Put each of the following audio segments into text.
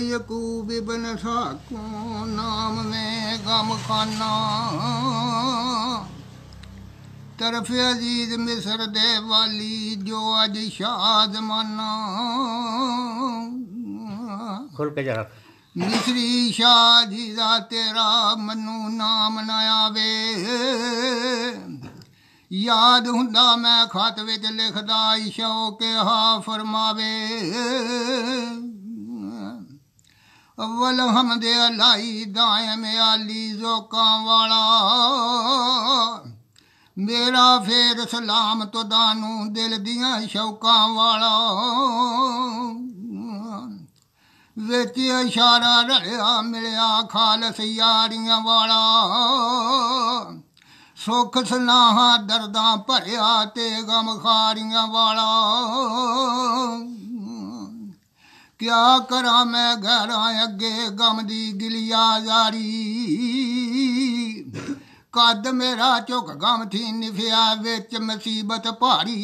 यकूब इब्न साको नाम में गम खाना तरफ अजीज मिस्र दे वाली जो अज शाह जमाना खोल के जरा मिस्री शाह जी दा तेरा मनु नाम न आवे याद हुंदा मैं खत विच लिखदा शौक हा फरमावे अव्वल हमदे अलाई दायम आली जोकां वाला मेरा फेर सलाम तो दानू दिल दियां शौकां वाला विच इशारा रलिया मिलिया खालस यारियां वाला सुख सनाहा दर्दां भरिया ते गम खारियां वाला क्या करा मैं गहरा अगे गम दी गिलिया जारी कद मेरा झुक गम थी निफिया विच मुसीबत भारी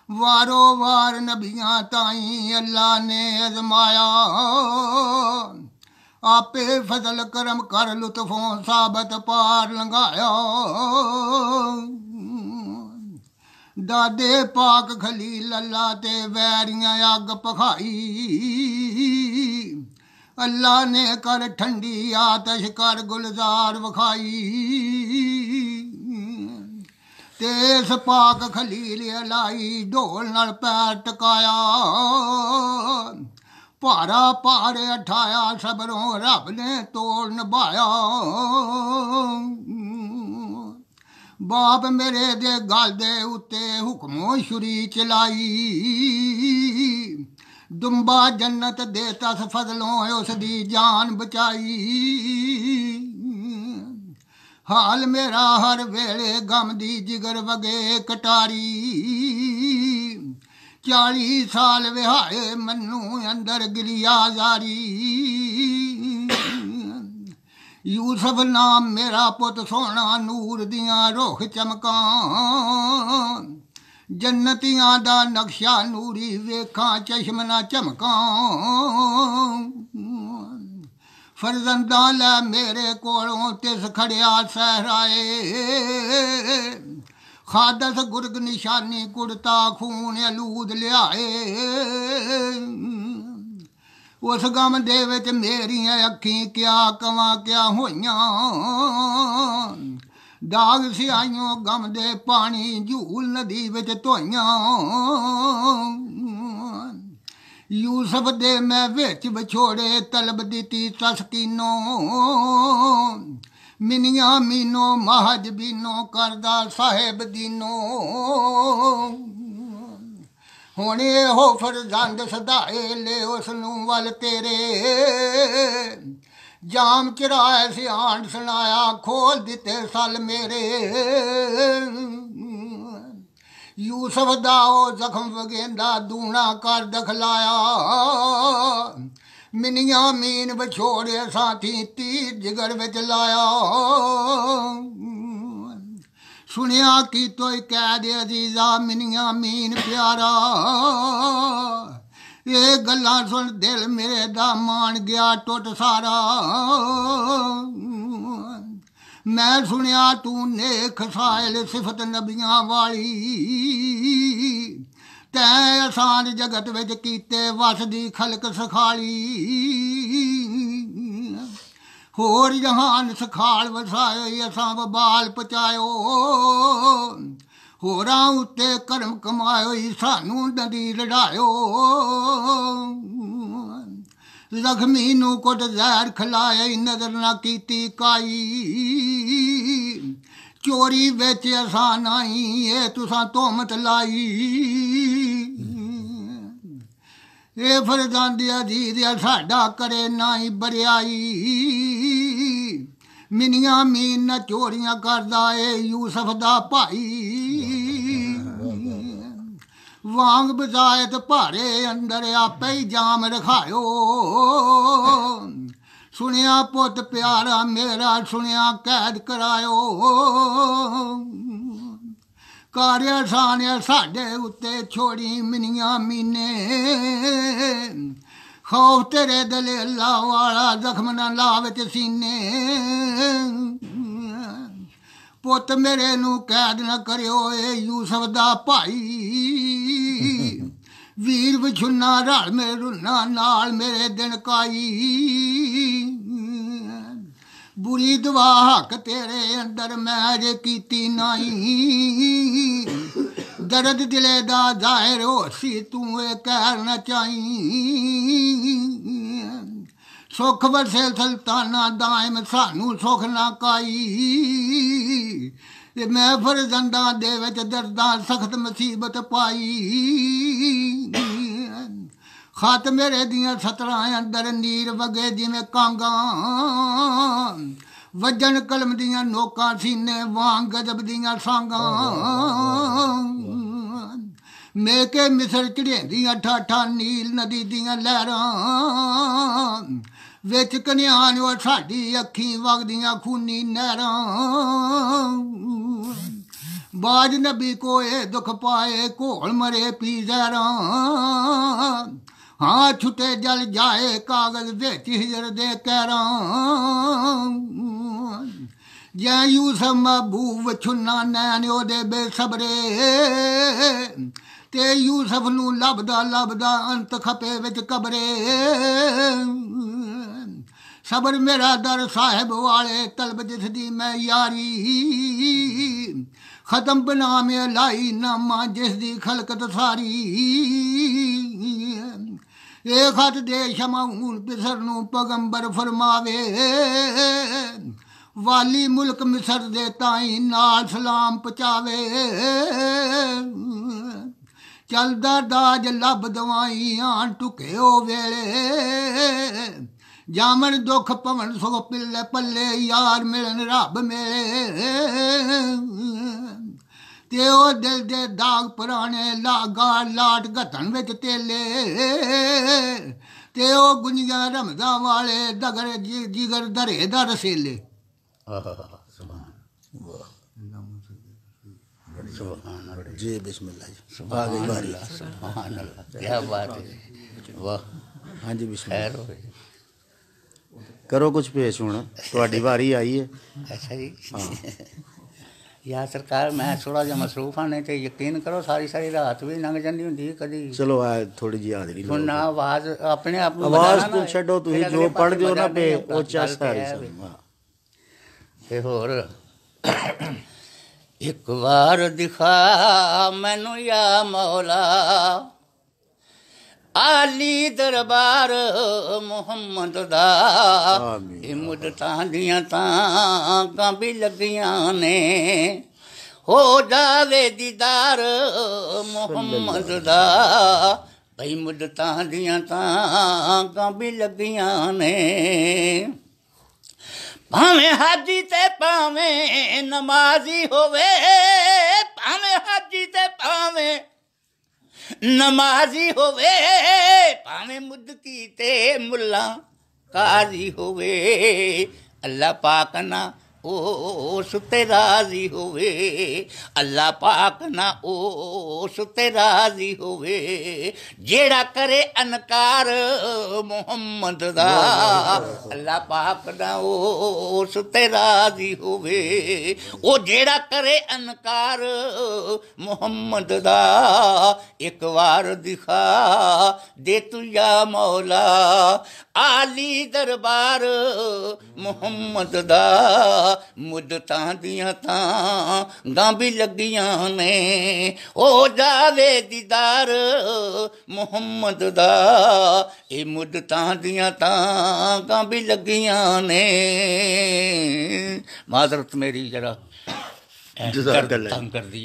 वारो वार नबियां ताई अल्लाह ने अजमाया आपे फजल करम कर लुत्फों साबत पार लंघाया दादे पाक खलील अल्लाह ते वैरियां अग पखाई अल्लाह ने कर ठंडी आतश कर गुलजार वखाई तेस पाक खलील अलाई ढोल नाल पैर टकाया भारा भार उठाया सबरों रब ने तोड़ निभाया बाप मेरे दे गल दे उत्ते हुक्मों छुरी चलाई दुम्बा जन्नत दे तस फजलों उसदी जान बचाई हाल मेरा हर वेले गम दी जिगर वगे कटारी 40 साल विहाए मन्नू अंदर गिलिया जारी यूसुफ नाम मेरा पुत सोना नूर दियां रुख चमकां जन्नतियां दा नक्शा नूरी वेखां चश्मना चमकां फरजंदा लै मेरे कोलों तिस खड़िया सहराए खादस गुरग निशानी कुड़ता खून अलूद लियाए उस गम दे विच मेरियां अखीं क्या कवां क्या होइयां दाग सियाइयों गम दे पानी झूल नदी विच धोइयां यूसुफ दे मैं विच विछोड़े तलब दिती तस्कीनो मिनिया मीनो महज बीनो करदा साहेब दीनो हुण इहो फरजंद सदाए ले उसनूं वल तेरे जाम चराए सियाण सुनाया खोल दिते सल मेरे यूसुफ दा ओ जख्म वगेंदा दूना कर दखलाया मिनिया मीन विछोड़े साथी तीर जिगर विच लाया सुनिया की तोय कैद अजीजा मिनिया मीन प्यारा ये गल्लां सुन दिल मेरे दा मान गया टुट सारा मैं सुनिया तू नेक साइल सिफत नबियां वाली तैं आसान जगत विच कीते वसदी खलक सखाली होर जहान सखाल वसाए असां बबाल पचायो होरां उत्ते करम कमायो सानू नदी लड़ायो जख्मी नू कुट जहर खलाए नजर ना कीती काई चोरी विच असां नाई ए तुसां तोहमत लाई ए फरजांदी अजीज साडा करे नाई बरियाई मिनिया मीन न चोरियां करदा ए यूसुफ दा भाई वांग बजायत भारे अंदर आपे ही जाम रखायो ਸੁਣਿਆ ਪੁੱਤ ਪਿਆਰਾ ਮੇਰਾ ਸੁਣਿਆ ਕੈਦ ਕਰਾਇਓ ਕਾਰਿਆ ਸਾਨਿਆ ਸਾਡੇ ਉੱਤੇ ਛੋੜੀ ਮਿਨੀਆਂ ਮੀਨੇ ਖੌਫ ਤੇਰੇ ਦਲੇ ਅੱਲਾ ਵਾਲਾ ਜ਼ਖਮ ਨਾ ਲਾ ਵਿੱਚ ਸੀਨੇ ਪੁੱਤ ਮੇਰੇ ਨੂੰ ਕੈਦ ਨਾ ਕਰਿਓ ਏ ਯੂਸਫ ਦਾ ਭਾਈ ਵੀਰ ਵਿਛੁੰਨਾ ਰਲ ਮੇਰੇ ਰੁਨਾ ਨਾਲ ਮੇਰੇ ਦਿਨ ਕਾਈ ਬੁਰੀ ਦੁਆ ਹੱਕ ਤੇਰੇ ਅੰਦਰ ਮੈਂ ਜੇ ਕੀਤੀ ਨਹੀਂ ਦਰਦ ਦਿਲੇ ਦਾ ਜ਼ਾਹਿਰ ਹੋਸੀ ਤੂੰ ਇਹ ਕਹਿਰ ਨਾ ਚਾਈ ਸੁਖ ਵਸੇ ਸੁਲਤਾਨਾ ਦਾਇਮ ਸਾਨੂੰ ਸੁਖ ਨਾ ਕਾਈ ਤੇ ਮੈਂ ਫਰਜ਼ੰਦਾਂ ਦੇ ਵਿੱਚ ਦਰਦਾਂ ਸਖਤ ਮੁਸੀਬਤ ਪਾਈ ਖਤ ਮੇਰੇ ਦੀਆਂ ਸਤਰਾਂ ਅੰਦਰ ਨੀਰ ਵਗੇ ਜਿਵੇਂ ਕਾਂਗਾ ਵੱਜਣ ਕਲਮ ਦੀਆਂ ਨੋਕਾਂ ਸੀਨੇ ਵਾਂਗ ਗਜਬ ਦੀਆਂ ਸਾਂਗਾਂ ਮਿਲ ਕੇ ਮਿਸਰ ਚੜ੍ਹੇਂਦੀਆਂ ਠਾਠਾਂ ਨੀਲ ਨਦੀ ਦੀਆਂ ਲਹਿਰਾਂ ਵਿੱਚ ਕਨਿਆਨ ਉਹ ਸਾਡੀ ਅੱਖੀਂ ਵਗਦੀਆਂ ਖੂਨੀ ਨਹਿਰਾਂ ਬਾਜ ਨਬੀ ਕੋਏ ਦੁੱਖ ਪਾਏ ਘੋਲ ਮਰੇ ਪੀ ਜ਼ਹਿਰਾਂ ਹਾਂ ਛੁੱਟੇ ਜਲ ਜਾਏ ਕਾਗਜ਼ ਵਿੱਚ ਹਿਜਰ ਦੇ ਕਹਿਰਾਂ ਜੈ ਯੂਸਫ ਮਹਬੂਬ ਛੁਨਾ ਨੈਣ ਉਹਦੇ ਬੇਸਬਰੇ ਤੇ ਯੂਸਫ ਨੂੰ ਲੱਭਦਾ ਅੰਤ ਖਪੇ ਵਿੱਚ ਕਬਰੇ ਸਬਰ ਮੇਰਾ ਦਰ ਸਾਹਿਬ ਵਾਲੇ ਤਲਬ ਜਿਸ ਦੀ ਮੈਂ ਯਾਰੀ ਖਤਮ ਬਨਾ ਮੇ ਲਾਈ ਨਾਮਾ ਜਿਸ ਦੀ ਖਲਕਤ ਸਾਰੀ ਇਹ ਖਤ ਦੇ ਸ਼ਮਾਉਨ ਪਿਸਰ ਨੂੰ ਪਗੰਬਰ ਫਰਮਾਵੇ ਵਾਲੀ ਮੁਲਕ ਮਿਸਰ ਦੇ ਤਾਈ ਨਾਲ ਸਲਾਮ ਪਹੁੰਚਾਵੇ ਚਲਦਾ ਦਾਜ ਲੱਭ ਦਵਾਈਆਂ ਟੁਕਿਓ ਵੇਲੇ ਜਾਮਣ ਦੁੱਖ ਪਵਨ ਸੋ ਪਿੱਲੇ ਪੱਲੇ ਯਾਰ ਮਿਲਣ ਰੱਬ ਮਿਲੇ ਤੇ ਉਹ ਦਿਲ ਦੇ ਦਾਗ ਪੁਰਾਣੇ ਲਾਗਾ ਲਾਟ ਘਤਨ ਵਿੱਚ ਤੇਲੇ ਤੇ ਉਹ ਗੁੰਜੀਆਂ ਰਮਜ਼ਾਂ ਵਾਲੇ ਦਗਰ ਜਿਗਰ ਦਰੇ ਦਾ ਰਸੇਲੇ जी बिस्मिल्लाह जी आ गई बारी सुभान अल्लाह क्या बात है वाह हाँ जी बिस्मिल्लाह करो कुछ पेश हुण तुहाडी वारी आई है अच्छा जी यार सरकार मैं थोड़ा जिहा मसरूफ हाँ नहीं तो यकीन करो सारी सारी रात भी लंघ जाती हुंदी कदी चलो आ थोड़ी जी हाज़री हुण ना आवाज़ अपने आप आवाज़ तो छड्डो तुसीं जो पढ़ दिओ ना पे ओ चस सारी ते होर एक बार दिखा मैनू या मौला आली दरबार मुहम्मद दा मुदतां दियां तां भी लगियां ने हो जावे दीदार मुहम्मद दा भई मुदतां दियां तां भी लगियां ने भावें हाजी ते भावें नमाजी होवे भावें हाजी ते भावें नमाजी होवे भावें मुद्दती ते मुल्ला काजी होवे अल्लाह पाक ना ओ सुते राजी होवे अल्लाह पाक ना ओ सुते राजी होवे जेड़ा करे अनकार मुहम्मद दा अल्लाह पाक ना ओ सुते राजी होवे ओ जेड़ा करे अनकार मुहम्मद दा एक बार दिखा दे तू या मौला आली दरबार मुहम्मद दा मुद्दतां दियां तां भी लगियां ने हो जावे दीदार मुहम्मद दा ए मुद्दतां दियां तां भी लगियां ने माजरत मेरी जरा तंग कर दी।